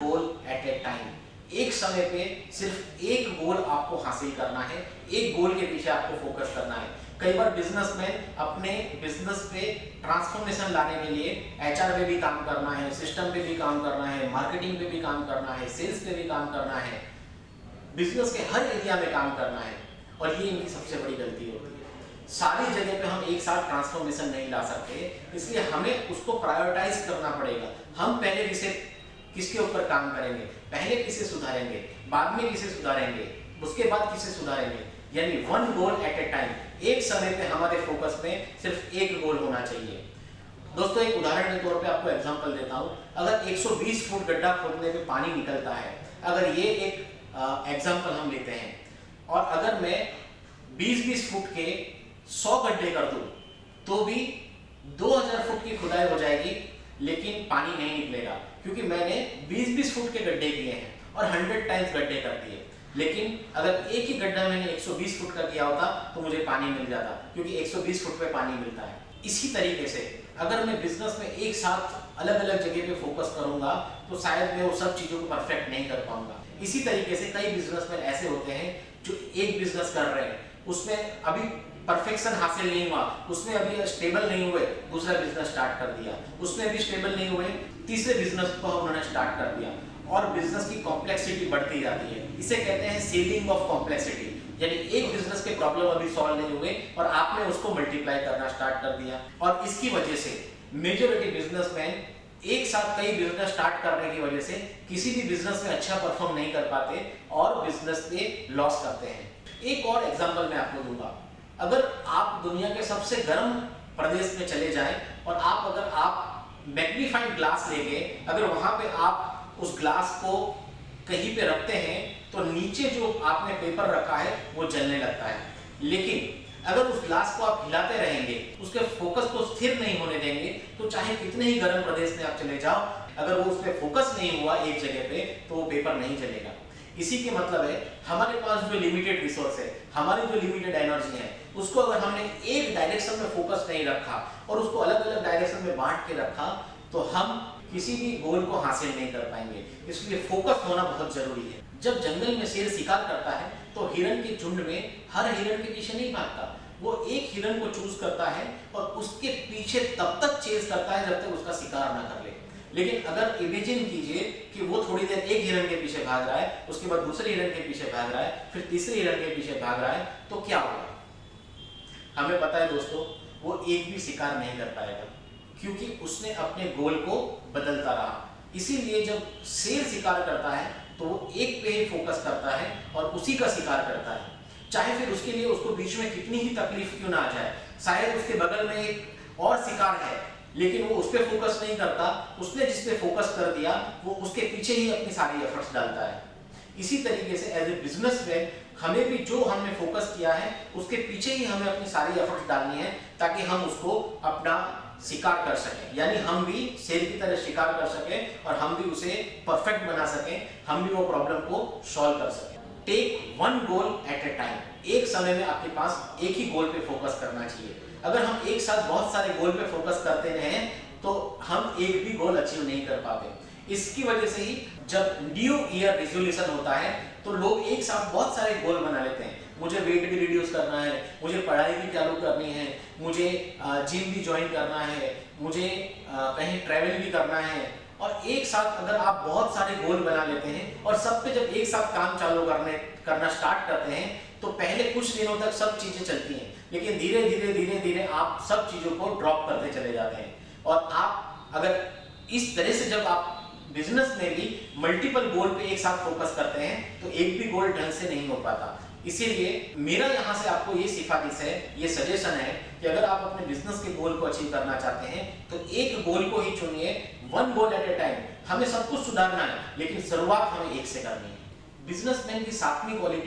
Goal at a time. एक समय पे सिर्फ एक गोल आपको हासिल करना है, एक गोल के पीछे आपको फोकस करना है। कई बार बिजनेसमैन अपने बिजनेस पे ट्रांसफॉर्मेशन लाने के लिए एचआर पे भी काम करना है, सिस्टम पे भी काम करना है, मार्केटिंग पे भी काम करना है, सेल्स पे भी काम करना है, बिजनेस के हर एरिया में काम करना है, और ये इनकी सबसे बड़ी गलती होती है। सारी जगह पे हम एक साथ ट्रांसफॉर्मेशन नहीं ला सकते, इसलिए हमें उसको प्रायोरिटाइज करना पड़ेगा। हम पहले किसके ऊपर काम करेंगे, पहले किसे सुधारेंगे, बाद में किसे सुधारेंगे, उसके बाद किसे सुधारेंगे, यानी one goal at a time. एक समय पे हमारे फोकस में सिर्फ एक गोल होना चाहिए। दोस्तों, एक उदाहरण के तौर पे आपको एग्जांपल देता हूं। अगर 120 फुट गड्ढा खोदने पे पानी निकलता है, अगर ये एक एग्जांपल हम लेते हैं, और अगर मैं 20-20 फुट के 100 गड्ढे कर दूं तो भी 2000 फुट की खुदाई हो जाएगी, लेकिन पानी नहीं निकलेगा, क्योंकि मैंने 20-20 फुट के गड्ढे किए हैं और 100 टाइम्स गड्ढे कर दिए। लेकिन अगर एक ही गड्ढा मैंने 120 फुट का किया होता तो मुझे पानी मिल जाता, क्योंकि 120 फुट पे पानी मिलता है। इसी तरीके से अगर मैं बिजनेस में एक साथ अलग अलग जगह पे फोकस करूंगा तो शायद मैं वो सब चीजों को परफेक्ट नहीं कर पाऊंगा। इसी तरीके से कई बिजनेसमैन ऐसे होते हैं जो एक बिजनेस कर रहे हैं, उसमें अभी परफेक्शन हासिल नहीं हुआ, उसमें अभी स्टेबल नहीं हुए, दूसरा बिजनेस स्टार्ट कर दिया, उसमें भी स्टेबल नहीं हुए, तीसरे बिजनेस को उन्होंने स्टार्ट कर दिया, और बिजनेस की कॉम्प्लेक्सिटी बढ़ती जाती है। इसे कहते हैं सीलिंग ऑफ कॉम्प्लेक्सिटी, यानी एक बिजनेस के प्रॉब्लम अभी सॉल्व नहीं हुए और आपने उसको मल्टीप्लाई करना स्टार्ट कर दिया। और इसकी वजह से मेजॉरिटी बिजनेसमैन एक साथ कई बिजनेस स्टार्ट करने की वजह से किसी भी बिजनेस में अच्छा परफॉर्म नहीं कर पाते और बिजनेस में लॉस करते हैं। एक और एग्जांपल मैं आपको दूंगा। अगर आप दुनिया के सबसे गर्म प्रदेश में चले जाएं और अगर आप मैग्नीफाइंग ग्लास लेके अगर वहां पे आप उस ग्लास को कहीं पे रखते हैं तो नीचे जो आपने पेपर रखा है वो जलने लगता है। लेकिन अगर उस ग्लास को आप हिलाते रहेंगे, उसके फोकस को स्थिर नहीं होने देंगे, तो चाहे कितने ही गर्म प्रदेश में आप चले जाओ, अगर वो उस पर फोकस नहीं हुआ एक जगह पे तो वो पेपर नहीं जलेगा। इसी के मतलब है हमारे पास जो लिमिटेड रिसोर्स है, हमारी जो लिमिटेड एनर्जी है, उसको अगर हमने एक डायरेक्शन में फोकस नहीं रखा और उसको अलग अलग डायरेक्शन में बांट के रखा तो हम किसी भी गोल को हासिल नहीं कर पाएंगे। इसलिए फोकस होना बहुत जरूरी है। जब जंगल में शेर शिकार करता है तो हिरण के झुंड में हर हिरण के पीछे नहीं भागता, वो एक हिरण को चूज करता है और उसके पीछे तब तक चेज करता है जब तक उसका शिकार ना कर ले। लेकिन अगर इमेजिन कीजिए कि वो थोड़ी देर एक हिरण के पीछे भाग रहा है, उसके बाद दूसरे हिरण के पीछे भाग रहा है, फिर तीसरे हिरण के पीछे भाग रहा है, तो क्या होगा? हमें पता है दोस्तों, वो एक भी शिकार नहीं कर पाएगा, क्योंकि उसने अपने गोल को बदलता रहा। इसीलिए जब शेर शिकार करता है तो वो एक पे ही फोकस करता है और उसी का शिकार करता है, चाहे फिर उसके लिए उसको बीच में कितनी ही तकलीफ क्यों ना आ जाए। शायद उसके बगल में एक और शिकार है, लेकिन वो उस पर फोकस नहीं करता, उसने जिस पे फोकस कर दिया वो उसके पीछे ही अपनी सारी एफर्ट्स डालता है। इसी तरीके से एज ए बिजनेसमैन हमें भी जो हमने फोकस किया है उसके पीछे ही हमें अपनी सारी एफर्ट्स डालनी है, ताकि हम उसको अपना शिकार कर सकें, यानी हम भी शेर की तरह शिकार कर सकें और हम भी उसे परफेक्ट बना सकें, हम भी वो प्रॉब्लम को सॉल्व कर सकें। Take one goal at a time. एक समय में आपके पास एक ही गोल पे फोकस करना चाहिए। अगर हम एक साथ बहुत सारे गोल पे फोकस करते रहें तो हम एक भी गोल अचीव नहीं कर पाते। इसकी वजह से ही जब न्यू ईयर रेजोल्यूशन होता है तो लोग एक साथ बहुत सारे गोल बना लेते हैं। मुझे वेट भी रिड्यूस करना है, मुझे पढ़ाई भी चालू करनी है, मुझे जिम भी ज्वाइन करना है, मुझे कहीं ट्रैवल भी करना है। और एक साथ अगर आप बहुत सारे गोल बना लेते हैं और सब पे जब एक साथ काम चालू करना स्टार्ट करते हैं तो पहले कुछ दिनों तक सब चीजें चलती हैं, लेकिन धीरे धीरे आप सब चीजों को ड्रॉप करते चले जाते हैं। और आप अगर इस तरह से जब आप बिजनेस में भी मल्टीपल गोल पे एक साथ फोकस करते हैं तो एक भी गोल ढंग से नहीं हो पाता। इसीलिए मेरा यहाँ से आपको ये सिफारिश है, ये सजेशन है कि अगर आप अपने बिजनेस के गोल को अचीव करना चाहते हैं तो एक गोल को ही चुनिए, one goal at a time. हमें सब कुछ सुधारना है, लेकिन शुरुआत हमें एक से करनी है। बिजनेसमैन की 7वीं क्वालिटी